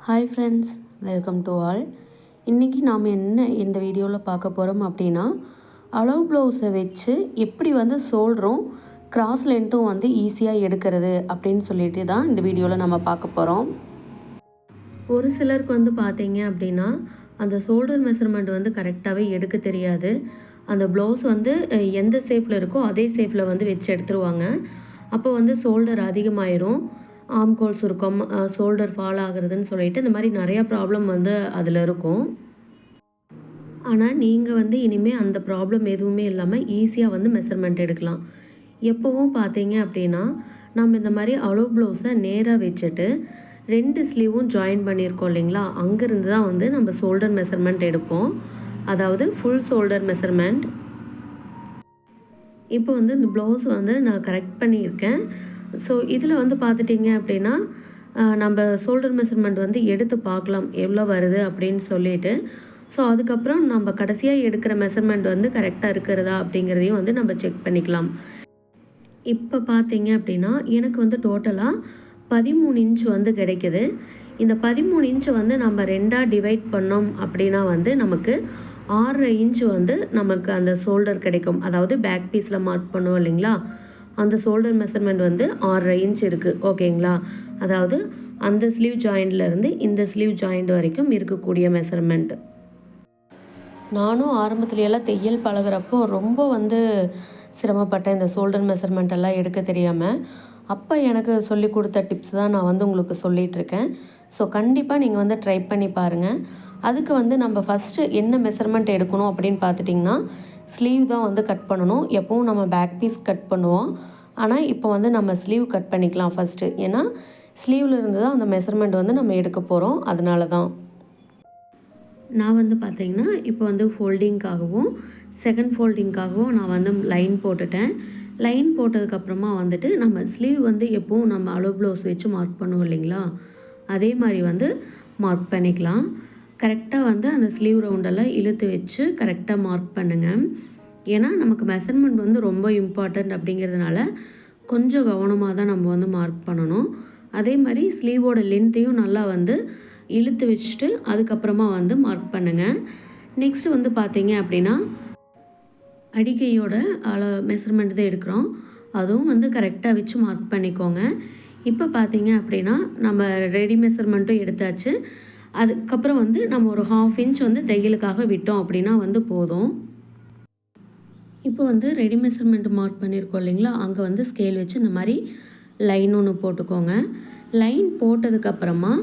Hi friends, welcome to all. இன்றைக்கி நாம் என்ன இந்த வீடியோவில் பார்க்க போகிறோம் அப்படின்னா, அளவு ப்ளவுஸை வச்சு எப்படி ஷோல்டரும் கிராஸ் லென்த்தும் ஈஸியாக எடுக்கிறது அப்படின்னு சொல்லிட்டு தான் இந்த வீடியோவில் நம்ம பார்க்க போகிறோம். ஒரு சிலருக்கு பார்த்தீங்க அப்படின்னா அந்த ஷோல்டர் மெஷர்மெண்ட் கரெக்டாகவே எடுக்க தெரியாது. அந்த ப்ளவுஸ் எந்த ஷேப்பில் இருக்கோ அதே ஷேப்பில் வச்சு எடுத்துருவாங்க. அப்போ ஷோல்டர் அதிகமாயிரும், ஆம்கோல் சுருக்கம், ஷோல்டர் ஃபால் ஆகுறதுன்னு சொல்லிட்டு இந்த மாதிரி நிறையா ப்ராப்ளம் அதில் இருக்கும். ஆனால் நீங்கள் இனிமேல் அந்த ப்ராப்ளம் எதுவுமே இல்லாமல் ஈஸியாக மெஷர்மெண்ட் எடுக்கலாம். எப்போவும் பார்த்தீங்க அப்படின்னா நம்ம இந்த மாதிரி அளவு ப்ளவுஸை நேராக வச்சுட்டு 2 ஸ்லீவும் ஜாயின் பண்ணியிருக்கோம் இல்லைங்களா, அங்கேருந்து தான் நம்ம ஷோல்டர் மெஷர்மெண்ட் எடுப்போம். அதாவது ஃபுல் ஷோல்டர் மெஷர்மெண்ட். இப்போ இந்த ப்ளவுஸ் நான் கரெக்ட் பண்ணியிருக்கேன். ஸோ இதில் பார்த்துட்டிங்க அப்படின்னா நம்ம ஷோல்டர் மெஷர்மெண்ட் எடுத்து பார்க்கலாம் எவ்வளோ வருது அப்படின்னு சொல்லிட்டு. ஸோ அதுக்கப்புறம் நம்ம கடைசியாக எடுக்கிற மெஷர்மெண்ட் கரெக்டாக இருக்கிறதா அப்படிங்கிறதையும் நம்ம செக் பண்ணிக்கலாம். இப்போ பார்த்தீங்க அப்படின்னா எனக்கு டோட்டலாக 13 இன்ச் கிடைக்குது. இந்த 13 இன்ச் நம்ம 2ஆக டிவைட் பண்ணோம் அப்படின்னா நமக்கு 6.5 இன்ச் நமக்கு அந்த ஷோல்டர் கிடைக்கும். அதாவது பேக் பீஸில் மார்க் பண்ணுவோம் இல்லைங்களா, அந்த ஷோல்டர் மெஷர்மெண்ட் 6.5 இன்ச் இருக்குது. ஓகேங்களா, அதாவது அந்த ஸ்லீவ் ஜாயிண்ட்லேருந்து இந்த ஸ்லீவ் ஜாயிண்ட் வரைக்கும் இருக்கக்கூடிய மெஷர்மெண்ட். நானும் ஆரம்பத்துலையெல்லாம் தையல் பழகிறப்போ ரொம்ப சிரமப்பட்டேன் இந்த ஷோல்டர் மெஷர்மெண்ட் எல்லாம் எடுக்க தெரியாமல். அப்போ எனக்கு சொல்லி கொடுத்த டிப்ஸ் தான் நான் உங்களுக்கு சொல்லிகிட்ருக்கேன். ஸோ கண்டிப்பாக நீங்கள் ட்ரை பண்ணி பாருங்கள். அதுக்கு நம்ம ஃபஸ்ட்டு என்ன மெஷர்மெண்ட் எடுக்கணும் அப்படின்னு பார்த்துட்டிங்கன்னா, ஸ்லீவ் தான் கட் பண்ணணும். எப்போவும் நம்ம பேக் பீஸ் கட் பண்ணுவோம், ஆனால் இப்போ நம்ம ஸ்லீவ் கட் பண்ணிக்கலாம் ஃபஸ்ட்டு. ஏன்னா ஸ்லீவில் இருந்து தான் அந்த மெஷர்மெண்ட் நம்ம எடுக்க போகிறோம். அதனால தான் நான் பார்த்தீங்கன்னா இப்போ ஃபோல்டிங்காகவும் செகண்ட் ஃபோல்டிங்காகவும் நான் லைன் போட்டுட்டேன். லைன் போட்டதுக்கப்புறமா நம்ம ஸ்லீவ் எப்போவும் நம்ம அளவு ப்ளவுஸ் வச்சு மார்க் பண்ணுவோம் இல்லைங்களா, அதே மாதிரி மார்க் பண்ணிக்கலாம். கரெக்டாக அந்த ஸ்லீவ் ரவுண்டெல்லாம் இழுத்து வச்சு கரெக்டாக மார்க் பண்ணுங்கள். ஏன்னா நமக்கு மெஷர்மெண்ட் ரொம்ப இம்பார்ட்டண்ட் அப்படிங்கிறதுனால கொஞ்சம் கவனமாக தான் நம்ம மார்க் பண்ணணும். அதே மாதிரி ஸ்லீவோட லென்த்தையும் நல்லா இழுத்து வச்சுட்டு அதுக்கப்புறமா மார்க் பண்ணுங்கள். நெக்ஸ்ட்டு பார்த்தீங்க அப்படின்னா அடிக்கையோட மெஷர்மெண்ட் தான் எடுக்கிறோம். அதுவும் கரெக்டாக வச்சு மார்க் பண்ணிக்கோங்க. இப்போ பார்த்தீங்க அப்படின்னா நம்ம ரெடி மெஷர்மெண்ட்டும் எடுத்தாச்சு. அதுக்கப்புறம் நம்ம ஒரு 1/2 இன்ச் தையலுக்காக விட்டோம் அப்படின்னா போதும். இப்போ ரெடி மெஷர்மெண்ட் மார்க் பண்ணியிருக்கோம் இல்லைங்களா, அங்கே ஸ்கேல் வச்சு இந்த மாதிரி லைன் ஒன்று போட்டுக்கோங்க. லைன் போட்டதுக்கப்புறமா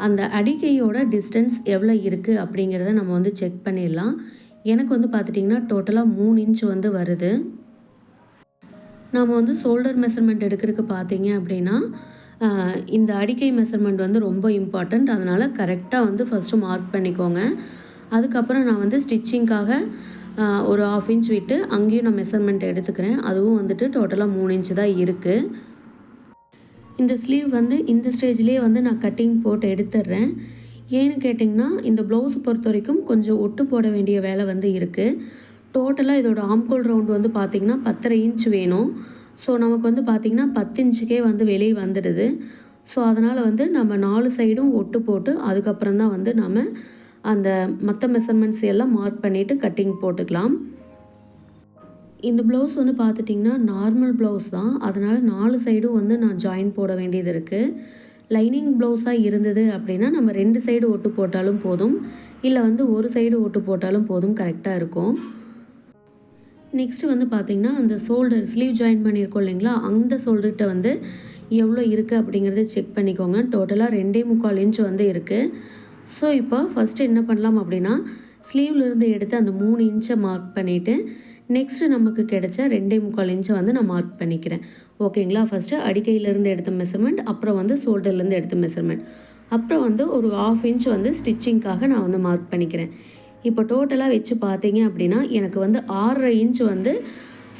அந்த அடிக்கையோட டிஸ்டன்ஸ் எவ்வளோ இருக்குது அப்படிங்கிறத நம்ம செக் பண்ணிடலாம். எனக்கு பார்த்துட்டிங்கன்னா டோட்டலாக 3 இன்ச் வருது. நம்ம ஷோல்டர் மெஷர்மெண்ட் எடுக்கிறதுக்கு பார்த்தீங்க அப்படின்னா இந்த அடிக்கை மெஷர்மெண்ட் ரொம்ப இம்பார்ட்டண்ட். அதனால் கரெக்டாக ஃபஸ்ட்டு மார்க் பண்ணிக்கோங்க. அதுக்கப்புறம் நான் ஸ்டிச்சிங்காக ஒரு 1/2 இன்ச் விட்டு அங்கேயும் நான் மெஷர்மெண்ட் எடுத்துக்கிறேன். அதுவும் டோட்டலாக 3 இன்ச் தான் இருக்குது. இந்த ஸ்லீவ் இந்த ஸ்டேஜ்லேயே நான் கட்டிங் போட்டு எடுத்துடுறேன். ஏன்னு கேட்டிங்கன்னா இந்த ப்ளவுஸ் பொறுத்த வரைக்கும் கொஞ்சம் ஒட்டு போட வேண்டிய வேலை இருக்குது. டோட்டலாக இதோட ஆம்கோல் ரவுண்டு பார்த்திங்கன்னா 10.5 இன்ச் வேணும். ஸோ நமக்கு பார்த்திங்கன்னா 10 இன்ச்சுக்கே வெளியே வந்துடுது. ஸோ அதனால் நம்ம 4 சைடும் ஒட்டு போட்டு அதுக்கப்புறம் தான் நம்ம அந்த மற்ற மெஷர்மெண்ட்ஸ் எல்லாம் மார்க் பண்ணிவிட்டு கட்டிங் போட்டுக்கலாம். இந்த ப்ளவுஸ் பார்த்துட்டிங்கன்னா நார்மல் ப்ளவுஸ் தான். அதனால் 4 சைடும் நான் ஜாயின் போட வேண்டியது இருக்குது. லைனிங் ப்ளவுஸாக இருந்தது அப்படின்னா நம்ம 2 சைடு ஒட்டு போட்டாலும் போதும், இல்லை ஒரு சைடு ஒட்டு போட்டாலும் போதும், கரெக்டாக இருக்கும். நெக்ஸ்ட்டு பார்த்திங்கன்னா அந்த ஷோல்டர் ஸ்லீவ் ஜாயின் பண்ணியிருக்கோம் இல்லைங்களா, அந்த ஷோல்டர்கிட்ட எவ்வளோ இருக்குது அப்படிங்கிறத செக் பண்ணிக்கோங்க. டோட்டலாக 2.25 இன்ச் இருக்குது. ஸோ இப்போ ஃபஸ்ட்டு என்ன பண்ணலாம் அப்படின்னா ஸ்லீவ்லேருந்து எடுத்து அந்த 3 இன்ச்சை மார்க் பண்ணிவிட்டு நெக்ஸ்ட்டு நமக்கு கிடைச்ச 2.25 இன்ச்சை நான் மார்க் பண்ணிக்கிறேன். ஓகேங்களா, ஃபஸ்ட்டு அடிக்கையிலேருந்து எடுத்த மெஷர்மெண்ட், அப்புறம் ஷோல்டர்லேருந்து எடுத்த மெஷர்மெண்ட், அப்புறம் ஒரு 1/2 இன்ச் ஸ்டிச்சிங்காக நான் மார்க் பண்ணிக்கிறேன். இப்போ டோட்டலாக வச்சு பார்த்தீங்க அப்படின்னா எனக்கு 6.5 இன்ச்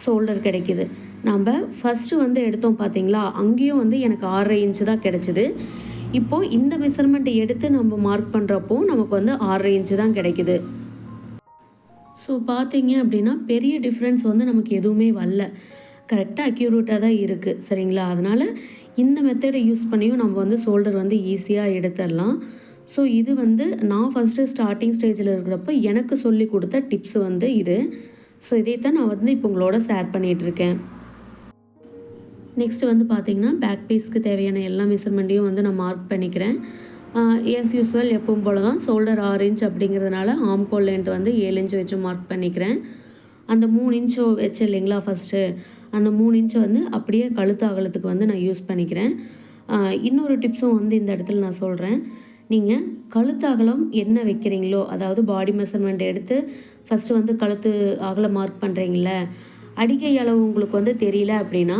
ஷோல்டர் கிடைக்கிது. நம்ம ஃபஸ்ட்டு எடுத்தோம் பார்த்தீங்களா, அங்கேயும் எனக்கு 6.5 இன்ச் தான் கிடச்சிது. இப்போது இந்த மெஷர்மெண்ட் எடுத்து நம்ம மார்க் பண்ணுறப்போ நமக்கு 6.5 இன்ச் தான் கிடைக்கிது. ஸோ பார்த்தீங்க அப்படின்னா பெரிய டிஃப்ரென்ஸ் நமக்கு எதுவுமே வரல, கரெக்டாக அக்யூரேட்டாக தான் இருக்குது. சரிங்களா, அதனால் இந்த மெத்தடை யூஸ் பண்ணியும் நம்ம ஷோல்டர் ஈஸியாக எடுத்துடலாம். ஸோ இது வந்து நான் ஃபஸ்ட்டு ஸ்டார்டிங் ஸ்டேஜில் இருக்கிறப்ப எனக்கு சொல்லி கொடுத்த டிப்ஸ் வந்து இது. ஸோ இதைத்தான் நான் வந்து இப்போ உங்களோட ஷேர் பண்ணிகிட்ருக்கேன். நெக்ஸ்ட்டு வந்து பார்த்திங்கன்னா பேக் பீஸ்க்கு தேவையான எல்லா மெஷர்மெண்ட்டையும் வந்து நான் மார்க் பண்ணிக்கிறேன். எஸ் யூஸ்வல் எப்பவும் போல் தான் ஷோல்டர் 6 இன்ச் அப்படிங்கிறதுனால ஆம்கோல் லென்த் வந்து 7 இன்ச் வச்சு மார்க் பண்ணிக்கிறேன். அந்த 3 இன்ச்சு வச்சு இல்லைங்களா ஃபஸ்ட்டு, அந்த 3 இன்ச்சை வந்து அப்படியே கழுத்து அகலத்துக்கு வந்து நான் யூஸ் பண்ணிக்கிறேன். இன்னொரு டிப்ஸும் வந்து இந்த இடத்துல நான் சொல்கிறேன். நீங்கள் கழுத்து அகலம் என்ன வைக்கிறீங்களோ, அதாவது பாடி மெஷர்மெண்ட் எடுத்து ஃபஸ்ட்டு வந்து கழுத்து அகலம் மார்க் பண்ணுறீங்கள, அடிக்கை அளவு உங்களுக்கு வந்து தெரியல அப்படின்னா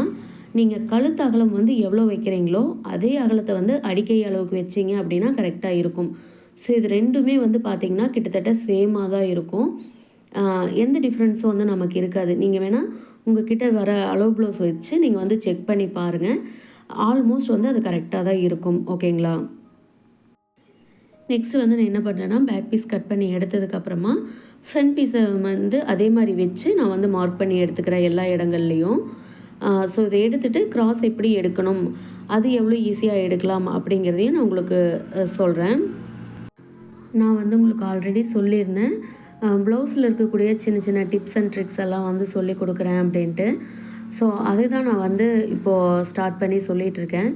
நீங்கள் கழுத்து அகலம் வந்து எவ்வளோ வைக்கிறீங்களோ அதே அகலத்தை வந்து அடிக்கை அளவுக்கு வச்சிங்க அப்படின்னா கரெக்டாக இருக்கும். ஸோ இது ரெண்டுமே வந்து பார்த்திங்கன்னா கிட்டத்தட்ட சேமாக தான் இருக்கும். எந்த டிஃப்ரென்ஸும் வந்து நமக்கு இருக்காது. நீங்கள் வேணால் உங்கள் கிட்ட வர அளவு ப்ளவுஸ் வச்சு நீங்கள் வந்து செக் பண்ணி பாருங்கள். ஆல்மோஸ்ட் வந்து அது கரெக்டாக தான் இருக்கும். ஓகேங்களா? நெக்ஸ்ட்டு வந்து நான் என்ன பண்ணுறேன்னா பேக் பீஸ் கட் பண்ணி எடுத்ததுக்கப்புறமா ஃப்ரண்ட் பீஸை வந்து அதே மாதிரி வச்சு நான் வந்து மார்க் பண்ணி எடுத்துக்கிறேன் எல்லா இடங்கள்லையும். ஸோ இதை எடுத்துகிட்டு கிராஸ் எப்படி எடுக்கணும், அது எவ்வளோ ஈஸியாக எடுக்கலாம் அப்படிங்கிறதையும் நான் உங்களுக்கு சொல்கிறேன். நான் வந்து உங்களுக்கு ஆல்ரெடி சொல்லியிருந்தேன் ப்ளவுஸில் இருக்கக்கூடிய சின்ன சின்ன டிப்ஸ் அண்ட் ட்ரிக்ஸ் எல்லாம் வந்து சொல்லி கொடுக்குறேன் அப்படின்ட்டு. ஸோ அதை தான் நான் வந்து இப்போது ஸ்டார்ட் பண்ணி சொல்லிகிட்ருக்கேன்.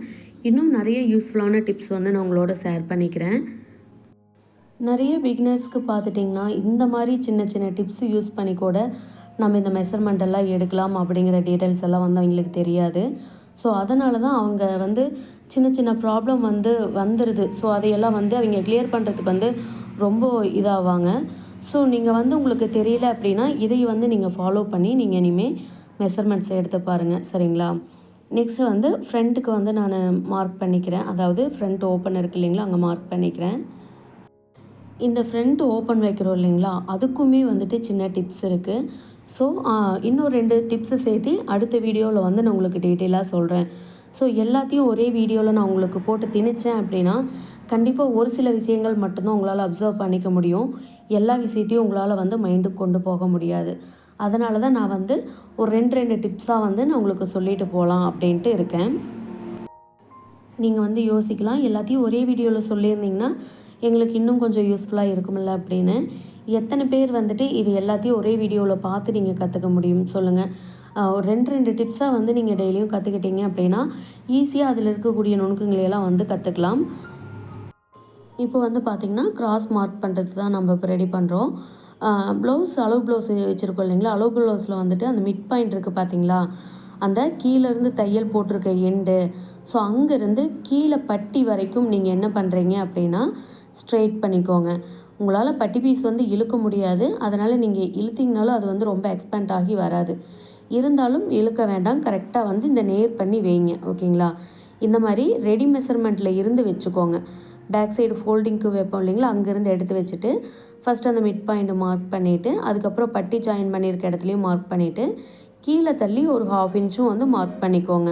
இன்னும் நிறைய யூஸ்ஃபுல்லான டிப்ஸ் வந்து நான் உங்களோட ஷேர் பண்ணிக்கிறேன். நிறைய பிகினர்ஸ்க்கு பார்த்துட்டிங்கன்னா இந்த மாதிரி சின்ன சின்ன டிப்ஸ் யூஸ் பண்ணி கூட நம்ம இந்த மெஷர்மெண்ட் எல்லாம் எடுக்கலாம் அப்படிங்கிற டீட்டெயில்ஸ் எல்லாம் வந்து அவங்களுக்கு தெரியாது. ஸோ அதனால தான் அவங்க வந்து சின்ன சின்ன ப்ராப்ளம் வந்து வந்துடுது. ஸோ அதையெல்லாம் வந்து அவங்க கிளியர் பண்ணுறதுக்கு வந்து ரொம்ப இதாவாங்க. ஸோ நீங்கள் வந்து உங்களுக்கு தெரியல அப்படின்னா இதை வந்து நீங்கள் ஃபாலோ பண்ணி நீங்கள் இனிமேல் மெஷர்மெண்ட்ஸ் எடுத்து பாருங்கள். சரிங்களா? நெக்ஸ்ட்டு வந்து ஃப்ரண்ட்டுக்கு வந்து நான் மார்க் பண்ணிக்கிறேன். அதாவது ஃப்ரண்ட் ஓப்பன் இருக்குது இல்லைங்களா, அங்கே மார்க் பண்ணிக்கிறேன். இந்த ஃப்ரண்ட் ஓப்பன் வைக்கிறோம் இல்லைங்களா, அதுக்குமே வந்துட்டு சின்ன டிப்ஸ் இருக்குது. ஸோ இன்னும் 2 டிப்ஸு சேர்த்து அடுத்த வீடியோவில் வந்து நான் உங்களுக்கு டீட்டெயிலாக சொல்கிறேன். ஸோ எல்லாத்தையும் ஒரே வீடியோவில் நான் உங்களுக்கு போட்டு திணித்தேன் அப்படின்னா கண்டிப்பாக ஒரு சில விஷயங்கள் மட்டும்தான் உங்களால் அப்சர்வ் பண்ணிக்க முடியும். எல்லா விஷயத்தையும் உங்களால் வந்து மைண்டுக்கு கொண்டு போக முடியாது. அதனால தான் நான் வந்து ஒரு 2 டிப்ஸாக வந்து நான் உங்களுக்கு சொல்லிட்டு போகலாம் அப்படின்ட்டு இருக்கேன். நீங்கள் வந்து யோசிக்கலாம், எல்லாத்தையும் ஒரே வீடியோவில் சொல்லியிருந்தீங்கன்னா எங்களுக்கு இன்னும் கொஞ்சம் யூஸ்ஃபுல்லாக இருக்குமில்ல அப்படின்னு. எத்தனை பேர் வந்துட்டு இது எல்லாத்தையும் ஒரே வீடியோவில் பார்த்து நீங்கள் கற்றுக்க முடியும் சொல்லுங்கள்? ஒரு 2 டிப்ஸாக வந்து நீங்கள் டெய்லியும் கற்றுக்கிட்டீங்க அப்படின்னா ஈஸியாக அதில் இருக்கக்கூடிய நுணுக்கங்களையெல்லாம் வந்து கற்றுக்கலாம். இப்போ வந்து பார்த்திங்கன்னா கிராஸ் மார்க் பண்ணுறது தான் நம்ம இப்போ ரெடி பண்ணுறோம். ப்ளவுஸ் அளவு ப்ளவுஸ் வச்சுருக்கோம் இல்லைங்களா, அளவு ப்ளவுஸில் வந்துட்டு அந்த மிட் பாயிண்ட் இருக்குது பார்த்தீங்களா, அந்த கீழேருந்து தையல் போட்டிருக்க எண்டு. ஸோ அங்கேருந்து கீழே பட்டி வரைக்கும் நீங்கள் என்ன பண்ணுறீங்க அப்படின்னா ஸ்ட்ரெயிட் பண்ணிக்கோங்க. உங்களால் பட்டி பீஸ் வந்து இழுக்க முடியாது, அதனால் நீங்கள் இழுத்திங்கனாலும் அது வந்து ரொம்ப எக்ஸ்பேண்ட் ஆகி வராது. இருந்தாலும் இழுக்க வேண்டாம், கரெக்டாக வந்து இந்த நேர் பண்ணி வைங்க. ஓகேங்களா? இந்த மாதிரி ரெடி மெஷர்மெண்ட்டில் இருந்து வச்சுக்கோங்க. பேக் சைடு ஃபோல்டிங்க்கு வைப்போம் இல்லைங்களா, அங்கேருந்து எடுத்து வச்சுட்டு ஃபஸ்ட் அந்த மிட் பாயிண்ட் மார்க் பண்ணிவிட்டு அதுக்கப்புறம் பட்டி ஜாயின் பண்ணியிருக்க இடத்துலையும் மார்க் பண்ணிவிட்டு கீழே தள்ளி ஒரு 1/2 இன்ச்சும் வந்து மார்க் பண்ணிக்கோங்க.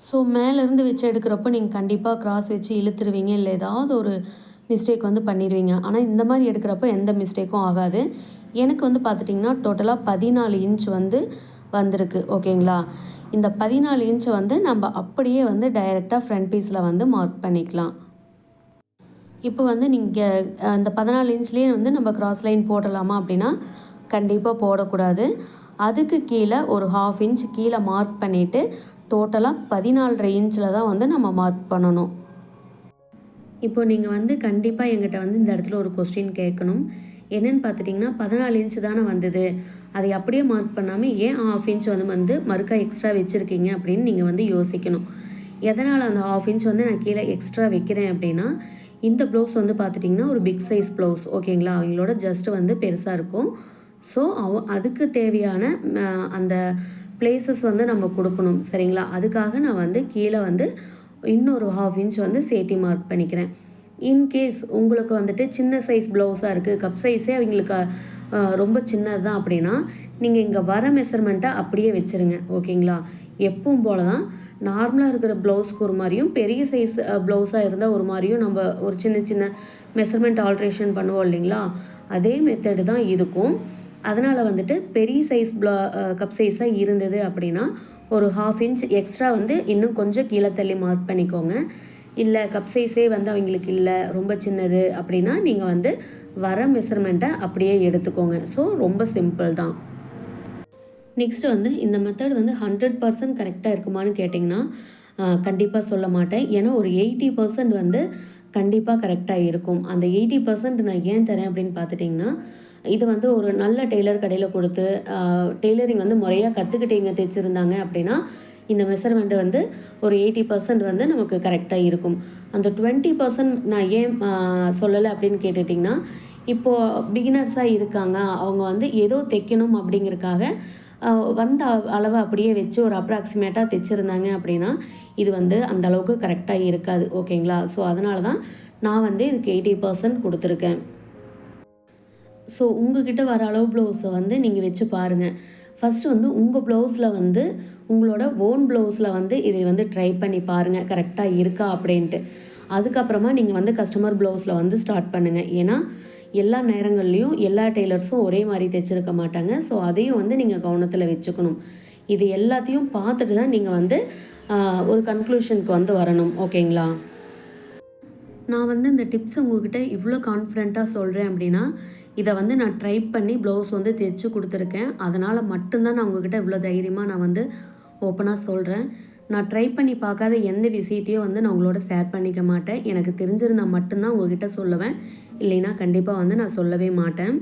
ஸோ மேலேருந்து வச்சு எடுக்கிறப்போ நீங்கள் கண்டிப்பாக கிராஸ் வச்சு இழுத்துருவீங்க, இல்லை ஏதாவது ஒரு மிஸ்டேக் வந்து பண்ணிடுவீங்க. ஆனால் இந்த மாதிரி எடுக்கிறப்போ எந்த மிஸ்டேக்கும் ஆகாது. எனக்கு வந்து பார்த்துட்டிங்கன்னா டோட்டலாக 14 இன்ச் வந்து வந்திருக்கு. ஓகேங்களா? இந்த 14 இன்ச்சை வந்து நம்ம அப்படியே வந்து டைரெக்டாக ஃப்ரண்ட் பீஸில் வந்து மார்க் பண்ணிக்கலாம். இப்போ வந்து நீங்கள் இந்த 14 இன்ச்லேயே வந்து நம்ம கிராஸ் லைன் போடலாமா அப்படின்னா கண்டிப்பாக போடக்கூடாது. அதுக்கு கீழே ஒரு 1/2 இன்ச் கீழே மார்க் பண்ணிவிட்டு டோட்டலாக 14.5 இன்ச்சில் தான் வந்து நம்ம மார்க் பண்ணணும். இப்போ நீங்கள் வந்து கண்டிப்பாக எங்கிட்ட வந்து இந்த இடத்துல ஒரு கொஸ்டின் கேட்கணும். என்னென்னு பார்த்துட்டிங்கன்னா 14 இன்ச்சு தானே வந்தது, அதை அப்படியே மார்க் பண்ணாமல் ஏன் 1/2 இன்ச் வந்து மறுக்கா எக்ஸ்ட்ரா வச்சுருக்கீங்க அப்படின்னு நீங்கள் வந்து யோசிக்கணும். எதனால் அந்த 1/2 இன்ச் வந்து நான் கீழே எக்ஸ்ட்ரா வைக்கிறேன் அப்படின்னா, இந்த ப்ளவுஸ் வந்து பார்த்துட்டிங்கன்னா ஒரு பிக் சைஸ் ப்ளவுஸ். ஓகேங்களா? அவங்களோட ஜஸ்ட்டு வந்து பெருசாக இருக்கும். ஸோ அதுக்கு தேவையான அந்த பிளேசஸ் வந்து நம்ம கொடுக்கணும். சரிங்களா? அதுக்காக நான் வந்து கீழே வந்து இன்னொரு 1/2 இன்ச் வந்து சேர்த்தி மார்க் பண்ணிக்கிறேன். இன்கேஸ் உங்களுக்கு வந்துட்டு சின்ன சைஸ் ப்ளவுஸாக இருக்குது, கப் சைஸே அவங்களுக்கு ரொம்ப சின்னது தான் அப்படின்னா நீங்கள் இங்கே வர மெஷர்மெண்ட்டை அப்படியே வச்சுருங்க. ஓகேங்களா? எப்பவும் போல தான் நார்மலாக இருக்கிற ப்ளவுஸ்க்கு ஒரு மாதிரியும், பெரிய சைஸ் ப்ளவுஸாக இருந்தால் ஒரு மாதிரியும் நம்ம ஒரு சின்ன சின்ன மெஷர்மெண்ட் ஆல்ட்ரேஷன் பண்ணுவோம் இல்லைங்களா, அதே மெத்தடு தான் இதுக்கும். அதனால் வந்துட்டு பெரிய சைஸ் கப் சைஸாக இருந்தது அப்படின்னா ஒரு 1/2 இன்ச் எக்ஸ்ட்ரா வந்து இன்னும் கொஞ்சம் கீழே தள்ளி மார்க் பண்ணிக்கோங்க. இல்லை கப் சைஸே வந்து அவங்களுக்கு இல்லை ரொம்ப சின்னது அப்படின்னா நீங்கள் வந்து வர மெஷர்மெண்ட்டை அப்படியே எடுத்துக்கோங்க. ஸோ ரொம்ப சிம்பிள் தான். நெக்ஸ்ட்டு வந்து இந்த மெத்தட் வந்து 100% கரெக்டாக இருக்குமான்னு கேட்டிங்கன்னா கண்டிப்பாக சொல்ல மாட்டேன். ஏன்னா ஒரு 80% வந்து கண்டிப்பாக கரெக்டாக இருக்கும். அந்த 80% நான் ஏன் தரேன் அப்படின்னு பார்த்துட்டிங்கன்னா, இது வந்து ஒரு நல்ல டெய்லர் கடையில் கொடுத்து டெய்லரிங் வந்து முறையாக கற்றுக்கிட்டீங்க தைச்சிருந்தாங்க அப்படின்னா இந்த மெஷர்மெண்ட்டு வந்து ஒரு 80% வந்து நமக்கு கரெக்டாக இருக்கும். அந்த 20% நான் ஏன் சொல்லலை அப்படின்னு கேட்டுட்டிங்கன்னா, இப்போது பிகினர்ஸாக இருக்காங்க. அவங்க வந்து ஏதோ தைக்கணும் அப்படிங்கிறதுக்காக வந்த அளவை அப்படியே வச்சு ஒரு அப்ராக்சிமேட்டாக தைச்சிருந்தாங்க அப்படின்னா இது வந்து அந்த அளவுக்கு கரெக்டாக இருக்காது. ஓகேங்களா? ஸோ அதனால தான் நான் வந்து இதுக்கு 80% கொடுத்துருக்கேன். ஸோ உங்ககிட்ட வர அளவு ப்ளவுஸை வந்து நீங்கள் வச்சு பாருங்கள். ஃபஸ்ட்டு வந்து உங்கள் ப்ளவுஸில் வந்து உங்களோட ஓன் ப்ளவுஸில் வந்து இதை வந்து ட்ரை பண்ணி பாருங்கள் கரெக்டாக இருக்கா அப்படின்ட்டு. அதுக்கப்புறமா நீங்கள் வந்து கஸ்டமர் ப்ளவுஸில் வந்து ஸ்டார்ட் பண்ணுங்கள். ஏன்னா எல்லா நேரங்கள்லேயும் எல்லா டெய்லர்ஸும் ஒரே மாதிரி தைச்சிருக்க மாட்டாங்க. ஸோ அதையும் வந்து நீங்கள் கவனத்தில் வச்சுக்கணும். இது எல்லாத்தையும் பார்த்துட்டு தான் நீங்கள் வந்து ஒரு கன்க்ளூஷனுக்கு வந்து வரணும். ஓகேங்களா? நான் வந்து இந்த டிப்ஸ் உங்ககிட்ட இவ்வளோ கான்ஃபிடென்ட்டாக சொல்கிறேன் அப்படின்னா இதை வந்து நான் ட்ரை பண்ணி ப்ளவுஸ் வந்து தைச்சு கொடுத்துருக்கேன். அதனால் மட்டும்தான் நான் உங்ககிட்ட இவ்வளோ தைரியமாக நான் வந்து ஓப்பனாக சொல்கிறேன். நான் ட்ரை பண்ணி பார்க்காத எந்த விஷயத்தையும் வந்து நான் உங்களோட ஷேர் பண்ணிக்க மாட்டேன். எனக்கு தெரிஞ்சிருந்தால் மட்டும்தான் உங்ககிட்ட சொல்லுவேன். இல்லைன்னா கண்டிப்பாக வந்து நான் சொல்லவே மாட்டேன்.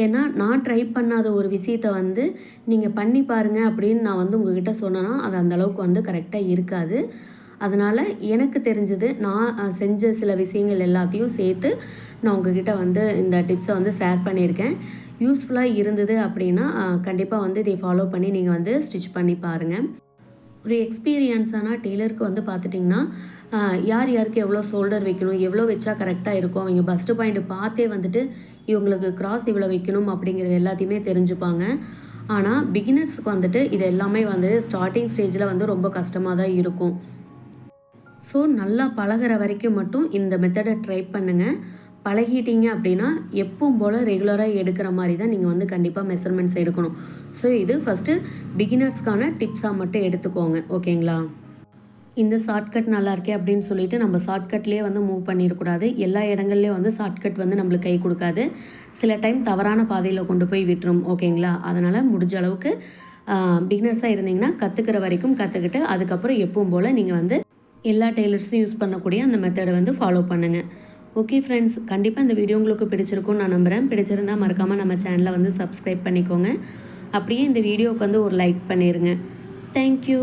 ஏன்னா நான் ட்ரை பண்ணாத ஒரு விஷயத்த வந்து நீங்கள் பண்ணி பாருங்கள் அப்படின்னு நான் வந்து உங்ககிட்ட சொன்னேன்னா அது அந்தளவுக்கு வந்து கரெக்டாக இருக்காது. அதனால் எனக்கு தெரிஞ்சது நான் செஞ்ச சில விஷயங்கள் எல்லாத்தையும் சேர்த்து நான் உங்ககிட்ட வந்து இந்த டிப்ஸை வந்து ஷேர் பண்ணியிருக்கேன். யூஸ்ஃபுல்லாக இருந்தது அப்படின்னா கண்டிப்பாக வந்து இதை ஃபாலோ பண்ணி நீங்கள் வந்து ஸ்டிச் பண்ணி பாருங்கள். ஒரு எக்ஸ்பீரியன்ஸான டெய்லருக்கு வந்து பார்த்துட்டிங்கன்னா யார் யாருக்கு எவ்வளோ ஷோல்டர் வைக்கணும், எவ்வளோ வச்சா கரெக்டாக இருக்கும், அவங்க பஸ்ட்டு பாயிண்ட் பார்த்தே வந்துட்டு இவங்களுக்கு கிராஸ் இவ்வளோ வைக்கணும் அப்படிங்கிறது எல்லாத்தையுமே தெரிஞ்சுப்பாங்க. ஆனால் பிகினர்ஸுக்கு வந்துட்டு இது எல்லாமே வந்து ஸ்டார்டிங் ஸ்டேஜில் வந்து ரொம்ப கஷ்டமாக தான் இருக்கும். ஸோ நல்லா பழகிற வரைக்கும் மட்டும் இந்த மெத்தடை ட்ரை பண்ணுங்கள். பழகிட்டீங்க அப்படின்னா எப்பவும் போல் ரெகுலராக எடுக்கிற மாதிரி தான் நீங்கள் வந்து கண்டிப்பாக மெஷர்மெண்ட்ஸ் எடுக்கணும். ஸோ இது ஃபஸ்ட்டு பிகினர்ஸ்க்கான டிப்ஸாக மட்டும் எடுத்துக்கோங்க. ஓகேங்களா? இந்த ஷார்ட்கட் நல்லா இருக்கே அப்படின்னு சொல்லிட்டு நம்ம ஷார்ட்கட்லேயே வந்து மூவ் பண்ணிடக்கூடாது. எல்லா இடங்கள்லேயும் வந்து ஷார்ட்கட் வந்து நம்மளுக்கு கை கொடுக்காது. சில டைம் தவறான பாதையில் கொண்டு போய் விட்டுரும். ஓகேங்களா? அதனால் முடிஞ்ச அளவுக்கு பிகினர்ஸாக இருந்தீங்கன்னா கற்றுக்கிற வரைக்கும் கற்றுக்கிட்டு அதுக்கப்புறம் எப்பவும் போல் நீங்கள் வந்து எல்லா டெய்லர்ஸும் யூஸ் பண்ணக்கூடிய அந்த மெத்தடை வந்து ஃபாலோ பண்ணுங்கள். ஓகே ஃப்ரெண்ட்ஸ், கண்டிப்பாக இந்த வீடியோ உங்களுக்கு பிடிச்சிருக்கும்னு நான் நம்புகிறேன். பிடிச்சிருந்தால் மறக்காமல் நம்ம சேனலை வந்து சப்ஸ்கிரைப் பண்ணிக்கோங்க. அப்படியே இந்த வீடியோவுக்கு வந்து ஒரு லைக் பண்ணிடுங்க. தேங்க்யூ.